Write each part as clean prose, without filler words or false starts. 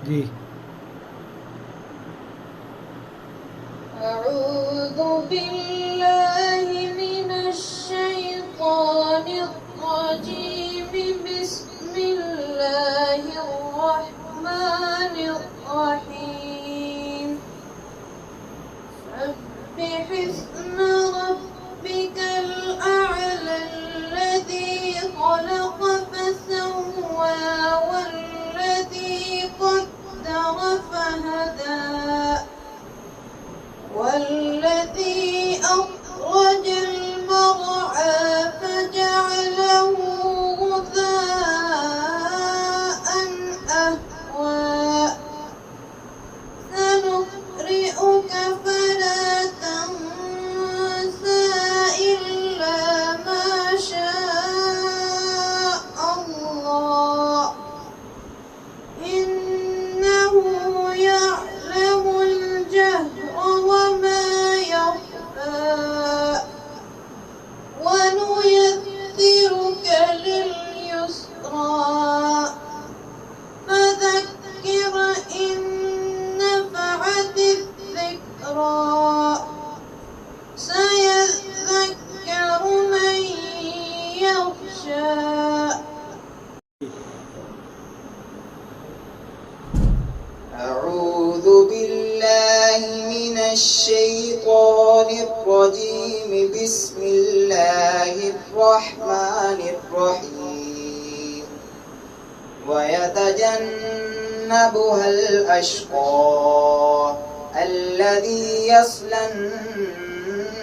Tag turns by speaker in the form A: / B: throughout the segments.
A: जी।
B: أعوذ بالله من الشيطان الرجيم. بسم الله الرحمن الرحيم. سبح اسم ربك الأعلى الذي خلق فسوى والذي قدر فهدى والذي أخرج المرعى فجعله غثاء أهوى. سنقرئك فلا تنسى إلا ما شاء الله إنه يعلم الجهر وما يخفى. ونيسرك لليسرى فذكر إن نفعت الذكرى. سيذكر من يخشى.
C: أعوذ بالله من الشيطان الرجيم. بسم الله الرحمن الرحيم. ويتجنبها الأشقى الذي يصلى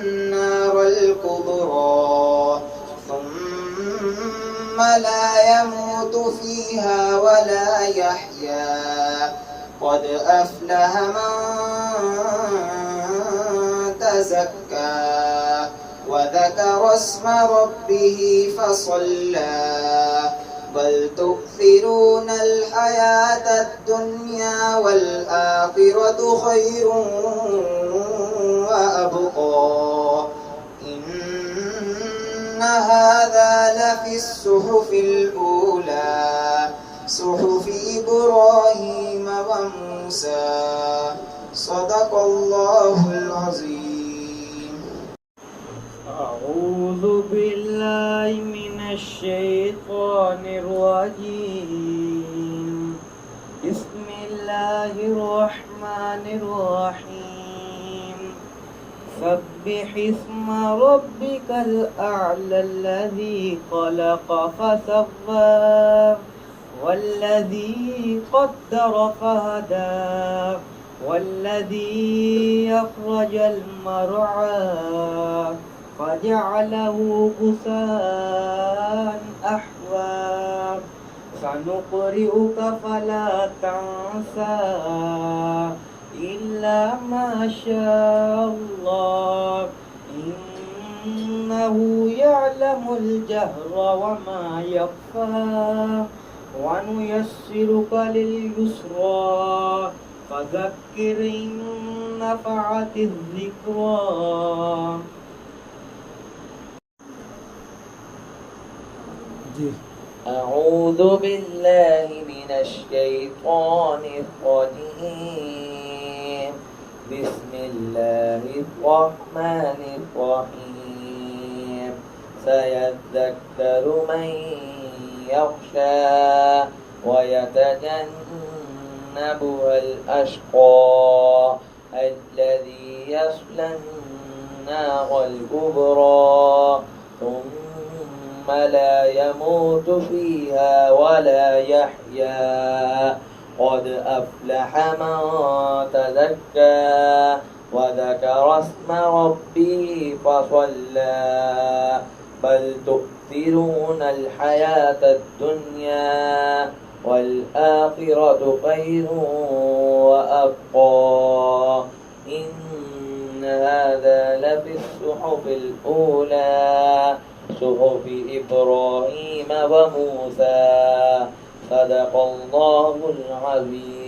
C: النار الكبرى ثم لا يموت فيها ولا يحيا. قد أفلح من تزكى وذكر اسم ربه فصلى. بل تؤثرون الحياة الدنيا والآخرة خير وأبقى. إن هذا لفي الصحف الأولى صحف إبراهيم وموسى. صدق الله العظيم.
D: أعوذ بالله من الشيطان الرجيم. بسم الله الرحمن الرحيم. سبح اسم ربك الأعلى الذي خلق فسوى والذي قدر فهدى والذي أخرج المرعى فجعله غثاء أحوى. سنقرئك فلا تنسى إلا ما شاء الله إنه يعلم الجهر وما يخفى. ونيسرك لليسرى فذكر إن نفعت الذكرى.
A: जी।
E: أعوذ بالله من الشيطان الرجيم. بسم الله الرحمن الرحيم. سيذكر من يخشى ويتجنبها الأشقى الذي يصلى النار الكبرى ثم لا يموت فيها ولا يحيا. قد أفلح من تزكى وذكر اسم ربه فصلى. بل تؤثرون الحياة الدنيا والآخرة خير وأبقى. إن هذا لفي الصحف الأولى صحف إبراهيم وموسى. صدق الله العظيم.